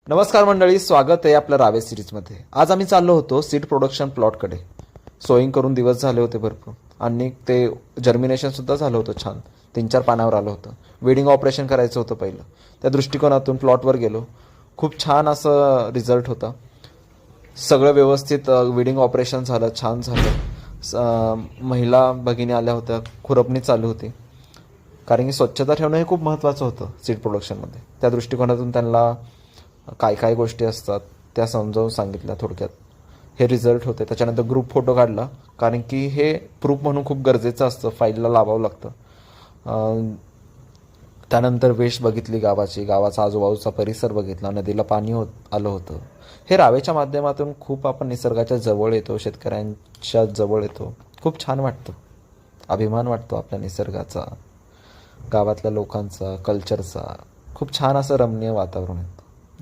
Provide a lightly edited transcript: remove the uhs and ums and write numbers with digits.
नमस्कार मंडळी, स्वागत आहे आपल्या रावे सिरीजमध्ये. आज आम्ही चाललो होतो सीड प्रोडक्शन प्लॉटकडे. सोईंग करून दिवस झाले होते भरपूर आणि ते जर्मिनेशनसुद्धा झालं होतं छान. 3-4 पानावर आलं होतं. वेडिंग ऑपरेशन करायचं होतं पहिलं. त्या दृष्टिकोनातून प्लॉटवर गेलो. खूप छान असं रिझल्ट होता. सगळं व्यवस्थित वेडिंग ऑपरेशन झालं, छान झालं. महिला भगिनी आल्या होत्या, खुरपणी चालू होती. कारण की स्वच्छता ठेवणं हे खूप महत्त्वाचं होतं सीड प्रोडक्शनमध्ये. त्या दृष्टिकोनातून त्यांना काय काय गोष्टी असतात त्या समजावून सांगितल्या थोडक्यात. हे रिझल्ट होते. त्याच्यानंतर ग्रुप फोटो काढला, कारण की हे प्रूफ म्हणून खूप गरजेचं असतं, फाईलला लावावं लागतं. त्यानंतर वेश बघितली गावाची, गावाचा आजूबाजूचा परिसर बघितला, नदीला पाणी आलं होतं. हे रावेच्या माध्यमातून खूप आपण निसर्गाच्या जवळ येतो, शेतकऱ्यांच्या जवळ येतो. खूप छान वाटतं, अभिमान वाटतो आपल्या निसर्गाचा, गावातल्या लोकांचा, कल्चरचा. खूप छान असं रमणीय वातावरण आहे.